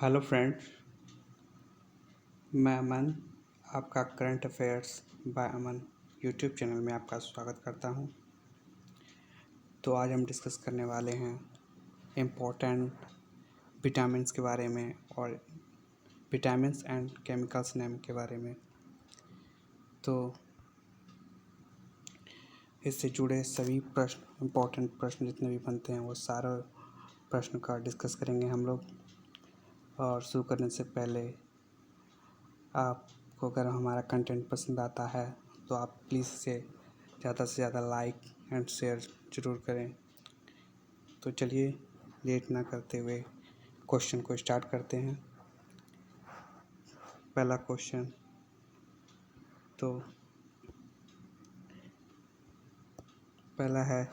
Hello friends, मैं अमन आपका current affairs bye अमन YouTube channel में आपका स्वागत करता हूं। तो आज हम डिस्कस करने वाले हैं इम्पोर्टेंट विटामिन्स के बारे में और विटामिन्स एंड केमिकल्स नेम के बारे में। तो इससे जुड़े सभी प्रश्न, इम्पोर्टेंट प्रश्न जितने भी बनते हैं वो सारा प्रश्न का डिस्कस करेंगे हम लोग। और शुरू करने से पहले आपको अगर हमारा कंटेंट पसंद आता है तो आप प्लीज़ इसे ज़्यादा से ज़्यादा लाइक एंड शेयर ज़रूर करें। तो चलिए लेट ना करते हुए क्वेश्चन को स्टार्ट करते हैं। पहला क्वेश्चन, तो पहला है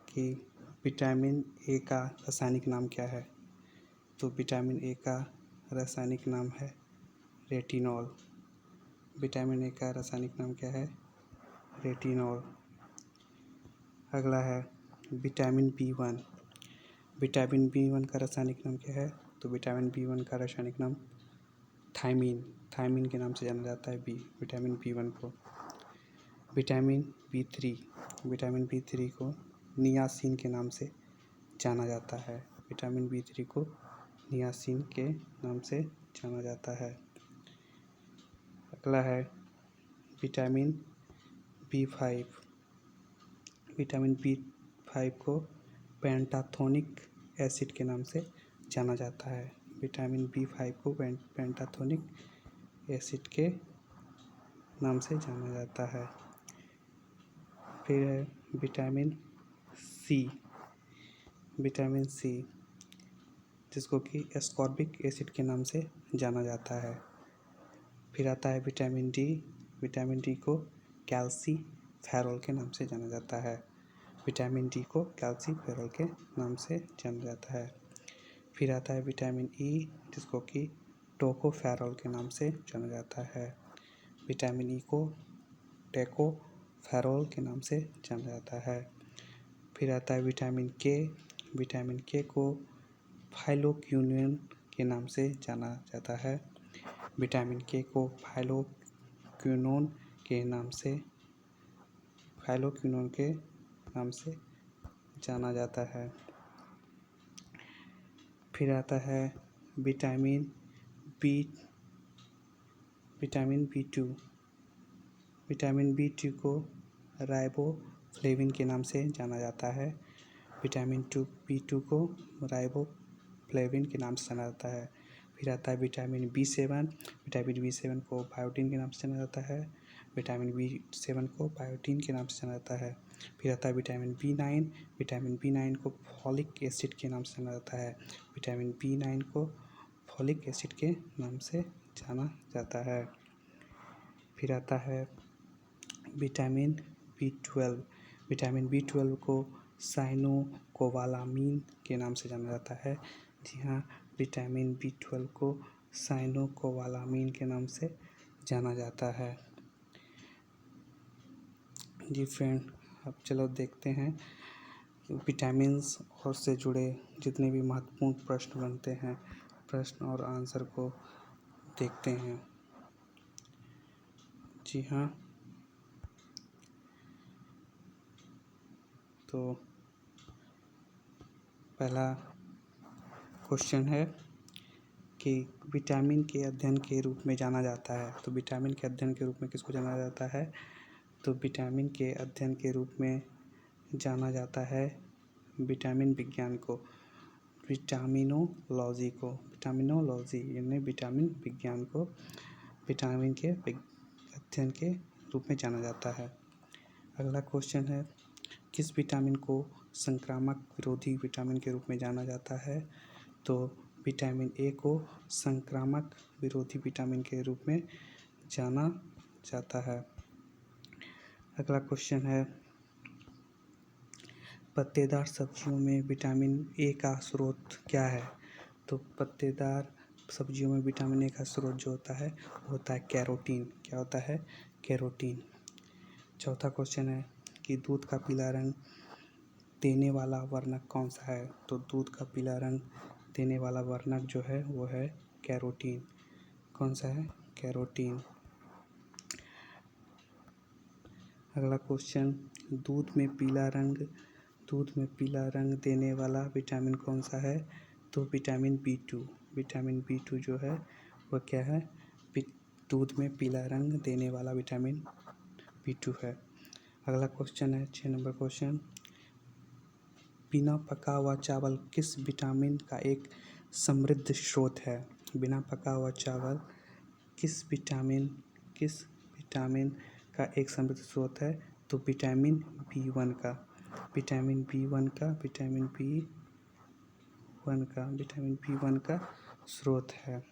कि विटामिन ए का रासायनिक नाम क्या है। तो विटामिन ए का रासायनिक नाम है रेटिनॉल। विटामिन ए का रासायनिक नाम क्या है? रेटिनॉल। अगला है विटामिन बी 1। विटामिन बी 1 का रासायनिक नाम क्या है? तो विटामिन बी 1 का रासायनिक नाम थायमीन, थायमीन के नाम से जाना जाता है विटामिन बी 1 को। विटामिन बी 3, विटामिन बी 3 को नियासिन के नाम से जाना जाता है। विटामिन बी 3 को नियासिन के नाम से जाना जाता है। अगला है विटामिन बी 5। विटामिन बी 5 को पेंटाथोनिक एसिड के नाम से जाना जाता है। विटामिन बी 5 को पेंटाथोनिक एसिड के नाम से जाना जाता है। फिर है विटामिन सी, विटामिन सी जिसको कि एस्कॉर्बिक एसिड के नाम से जाना जाता है। फिर आता है विटामिन डी। विटामिन डी को कैल्सीफेरॉल के नाम से जाना जाता है। विटामिन डी को कैल्सीफेरॉल के नाम से जाना जाता है। फिर आता है विटामिन ई जिसको कि टोकोफेरॉल के नाम से जाना जाता है। विटामिन ई को टोकोफेरॉल के नाम से जाना जाता है। फिर आता है विटामिन के। विटामिन के को फाइलोक्विनोन के नाम से जाना जाता है। विटामिन के को फाइलोक्विनोन के नाम से जाना जाता है। फिर आता है विटामिन बी 2। विटामिन बी 2 को राइबोफ्लेविन के नाम से जाना जाता है। विटामिन बी 2 को राइबोफ्लेविन के नाम से जाना जाता है। फिर आता है विटामिन बी 7। विटामिन बी 7 को बायोटीन के नाम से जाना जाता है। विटामिन बी 7 को बायोटीन के नाम से जाना जाता है। फिर आता है विटामिन बी 9। विटामिन बी 9 को फॉलिक एसिड के नाम से जाना जाता है। विटामिन बी 9 को फॉलिक एसिड के नाम से जाना जाता है। फिर आता है विटामिन बी 12। विटामिन बी 12 को साइनोकोबालामीन के नाम से जाना जाता है। जी हाँ, विटामिन बी 12 को साइनोकोबालामीन के नाम से जाना जाता है। जी फ्रेंड, अब चलो देखते हैं विटामिन्स और से जुड़े जितने भी महत्वपूर्ण प्रश्न बनते हैं, प्रश्न और आंसर को देखते हैं। जी हाँ, तो पहला क्वेश्चन है कि विटामिन के अध्ययन के रूप में जाना जाता है। तो विटामिन के अध्ययन के रूप में किसको जाना जाता है? तो विटामिन के अध्ययन के रूप में जाना जाता है विटामिन विज्ञान को, विटामिनोलॉजी यानी विटामिन विज्ञान को विटामिन के अध्ययन के रूप में जाना जाता है। अगला क्वेश्चन है, किस विटामिन को संक्रामक विरोधी विटामिन के रूप में जाना जाता है? तो विटामिन ए को संक्रामक विरोधी विटामिन के रूप में जाना जाता है। अगला क्वेश्चन है, पत्तेदार सब्जियों में विटामिन ए का स्रोत क्या है? तो पत्तेदार सब्जियों में विटामिन ए का स्रोत जो होता है वो होता है कैरोटीन। क्या होता है? कैरोटीन। चौथा क्वेश्चन है कि दूध का पीला रंग देने वाला वर्णक कौन सा है? तो दूध का पीला रंग देने वाला वर्णक जो है वो है कैरोटीन। कौन सा है? कैरोटीन। अगला क्वेश्चन, दूध में पीला रंग देने वाला विटामिन कौन सा है? तो विटामिन B2। विटामिन B2 जो है वह क्या है? दूध में पीला रंग देने वाला विटामिन B2 है। अगला क्वेश्चन है 6 नंबर क्वेश्चन, बिना पका हुआ चावल किस विटामिन का एक समृद्ध स्रोत है? बिना पका हुआ चावल किस विटामिन का एक समृद्ध स्रोत है? तो विटामिन B1 का। विटामिन B1 का स्रोत है।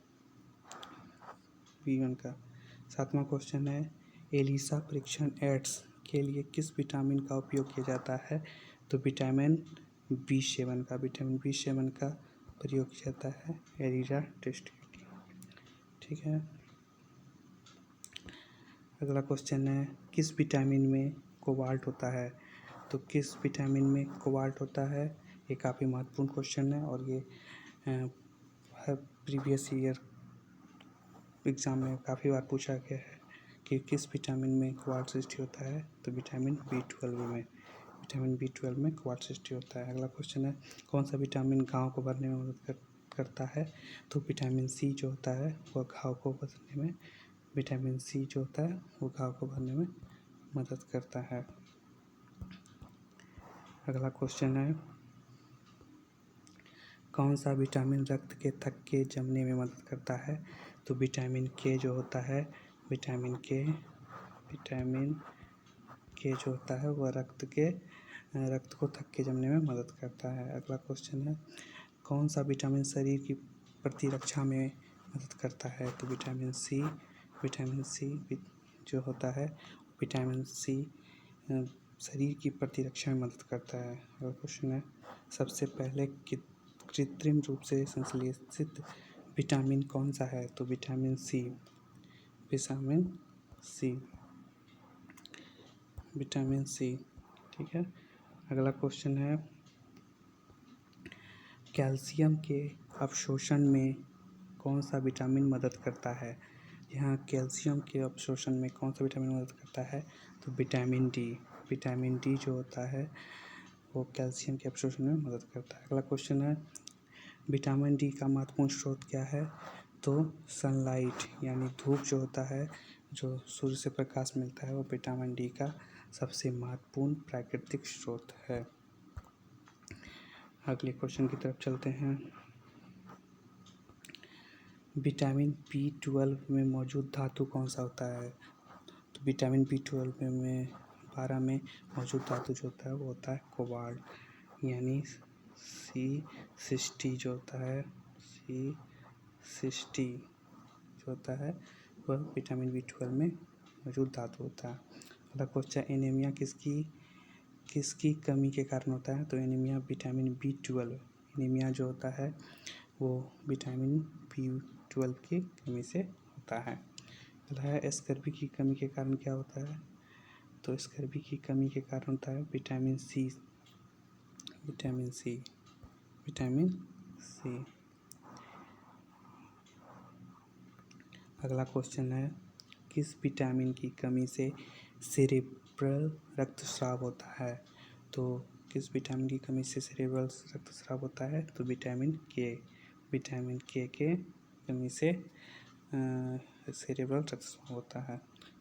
B1 का। 7वां क्वेश्चन है, एलिसा परीक्षण एड्स के लिए किस विटामिन का उपयोग किया जाता है? तो विटामिन B7 का। विटामिन B7 का प्रयोग किया जाता है एलिसा टेस्ट के लिए। ठीक है। अगला क्वेश्चन है, किस विटामिन में कोबाल्ट होता है? तो किस विटामिन में कोबाल्ट होता है? ये काफ़ी महत्वपूर्ण क्वेश्चन है और ये हर प्रीवियस ईयर एग्ज़ाम में काफ़ी बार पूछा गया है कि किस विटामिन में कोबाल्ट सृष्टि होता है? तो विटामिन B12 में कोबाल्ट सृष्टि होता है। अगला क्वेश्चन है, कौन सा विटामिन घाव को भरने में मदद करता है? तो विटामिन C जो होता है वह घाव को भरने में मदद करता है। अगला क्वेश्चन है, कौन सा विटामिन रक्त के थक्के जमने में मदद करता है? तो विटामिन K जो होता है, विटामिन K जो होता है वह रक्त को थक्के जमने में मदद करता है। अगला क्वेश्चन है, कौन सा विटामिन शरीर की प्रतिरक्षा में मदद करता है? तो विटामिन C जो होता है, विटामिन C शरीर की प्रतिरक्षा में मदद करता है। अगला क्वेश्चन है, सबसे पहले कृत्रिम रूप से संश्लेषित विटामिन कौन सा है? तो विटामिन C। ठीक है। अगला क्वेश्चन है, कैल्शियम के अवशोषण में कौन सा विटामिन मदद करता है? यहाँ कैल्शियम के अवशोषण में कौन सा विटामिन मदद करता है? तो विटामिन डी जो होता है वो कैल्शियम के अवशोषण में मदद करता है। अगला क्वेश्चन है, विटामिन डी का महत्वपूर्ण स्रोत क्या है? तो सनलाइट यानी धूप जो होता है, जो सूर्य से प्रकाश मिलता है, वो विटामिन डी का सबसे महत्वपूर्ण प्राकृतिक स्रोत है। अगले क्वेश्चन की तरफ चलते हैं, विटामिन B12 में मौजूद धातु कौन सा होता है? तो विटामिन B12 में 12 में मौजूद धातु जो होता है वो होता है कोबाल्ट यानी C60 जो होता है वह विटामिन B12 में मौजूद धातु होता है। अगला क्वेश्चन, एनीमिया किसकी कमी के कारण होता है? तो एनीमिया विटामिन B12 एनीमिया जो होता है वो विटामिन B12 की कमी से होता है। अगला है, स्कर्वी की कमी के कारण क्या होता है? तो स्कर्वी की कमी के कारण होता है विटामिन C। अगला क्वेश्चन है, किस विटामिन की कमी से सेरेब्रल रक्तस्राव होता है? तो किस विटामिन की कमी से सेरेब्रल रक्तस्राव होता है? तो विटामिन के के कमी से सेरेब्रल रक्तस्राव होता है।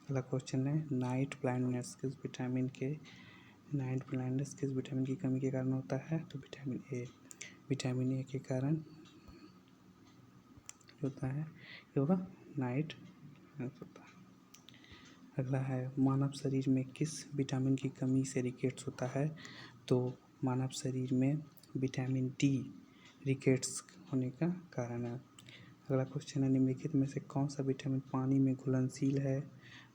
अगला क्वेश्चन है, नाइट ब्लाइंडनेस किस विटामिन की कमी के कारण होता है? तो विटामिन ए के कारण होता है, होगा नाइट होता है। अगला है, मानव शरीर में किस विटामिन की कमी से रिकेट्स होता है? तो मानव शरीर में विटामिन डी रिकेट्स होने का कारण है। अगला क्वेश्चन है, निम्नलिखित में से कौन सा विटामिन पानी में घुलनशील है?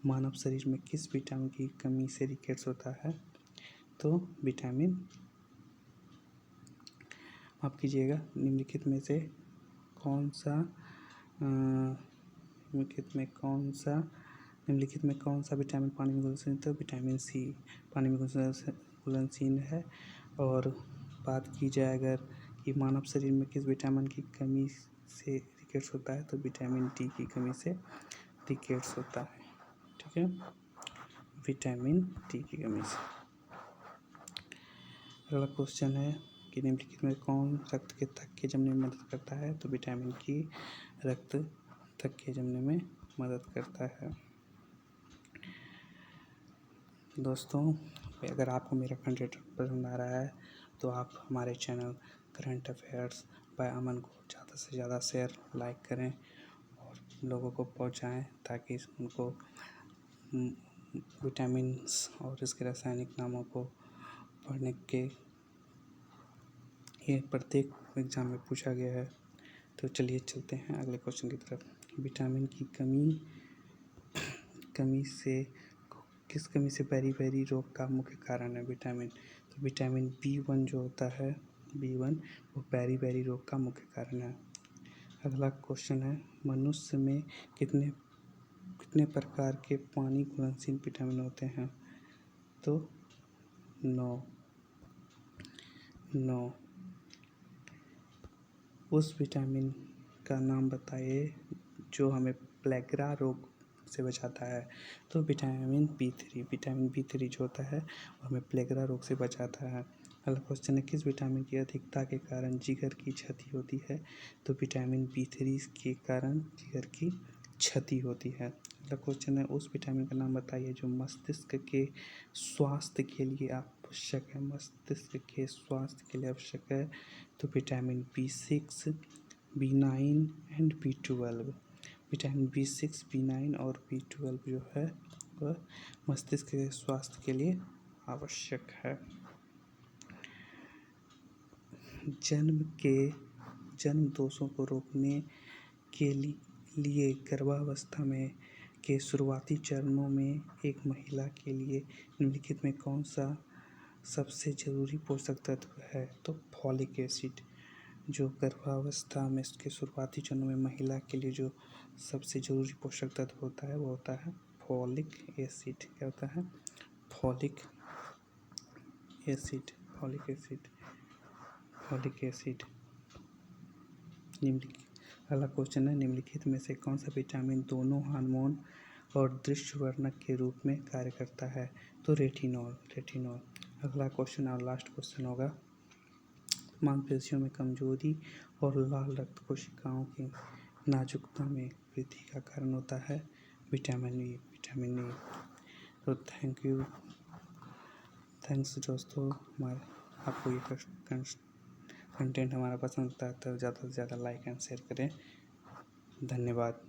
मानव शरीर में किस विटामिन की कमी से रिकेट्स होता है? तो विटामिन, माफ कीजिएगा, निम्नलिखित में कौन सा विटामिन पानी में घुलनशील है? तो विटामिन सी पानी में घुलनशील है। और बात की जाए अगर कि मानव शरीर में किस विटामिन की कमी से रिकेट्स होता है, तो विटामिन डी की कमी से रिकेट्स होता है। ठीक है, विटामिन डी की कमी से। अगला क्वेश्चन है कि निम्नलिखित में कौन रक्त के थक्के जमने में मदद करता है, तो विटामिन की रक्त थक्के जमने में मदद करता है। दोस्तों, अगर आपको मेरा कंटेंट पसंद आ रहा है तो आप हमारे चैनल करंट अफेयर्स बाय अमन को ज़्यादा से ज़्यादा शेयर लाइक करें और लोगों को पहुंचाएं, ताकि उनको विटामिन्स और इसके रासायनिक नामों को पढ़ने के ये प्रत्येक एग्ज़ाम में पूछा गया है। तो चलिए चलते हैं अगले क्वेश्चन की तरफ। विटामिन की कमी से किस कमी से बेरी रोग का मुख्य कारण है विटामिन, तो विटामिन B1 जो होता है B1 वो बेरी रोग का मुख्य कारण है। अगला क्वेश्चन है मनुष्य में कितने प्रकार के पानी घुलनशील विटामिन होते हैं, तो 9। उस विटामिन का नाम बताइए जो हमें प्लेगरा रोग से बचाता है, तो विटामिन बी थ्री जो होता है वो हमें प्लेगरा रोग से बचाता है। अगला क्वेश्चन है किस विटामिन की अधिकता के कारण जिगर की क्षति होती है, तो विटामिन B3 के कारण जिगर की क्षति होती है। अगला क्वेश्चन है उस विटामिन का नाम बताइए जो मस्तिष्क के स्वास्थ्य के लिए आवश्यक है, मस्तिष्क के स्वास्थ्य के लिए आवश्यक है, तो vitamin B6, B9 and B12। Vitamin B6, B9 और B12 जो है वह मस्तिष्क के स्वास्थ्य के लिए आवश्यक है। जन्म दोषों को रोकने के लिए गर्भावस्था में के शुरुआती चरणों में एक महिला के लिए निम्नलिखित में कौन सा सबसे ज़रूरी पोषक तत्व है, तो फॉलिक एसिड। जो गर्भावस्था में इसके शुरुआती चरणों में महिला के लिए जो सबसे ज़रूरी पोषक तत्व होता है वो होता है फॉलिक एसिड। क्या होता है, फॉलिक एसिड। अगला क्वेश्चन है निम्नलिखित में से कौन सा विटामिन दोनों हार्मोन और दृश्यवर्णक के रूप में कार्य करता है, तो रेटिनॉल। अगला क्वेश्चन और लास्ट क्वेश्चन होगा मांसपेशियों में कमजोरी और लाल रक्त कोशिकाओं की नाजुकता में वृद्धि का कारण होता है विटामिन ई। तो थैंक्स दोस्तों, आपको ये कंटेंट हमारा पसंद आता है तो ज़्यादा से ज़्यादा लाइक एंड शेयर करें। धन्यवाद।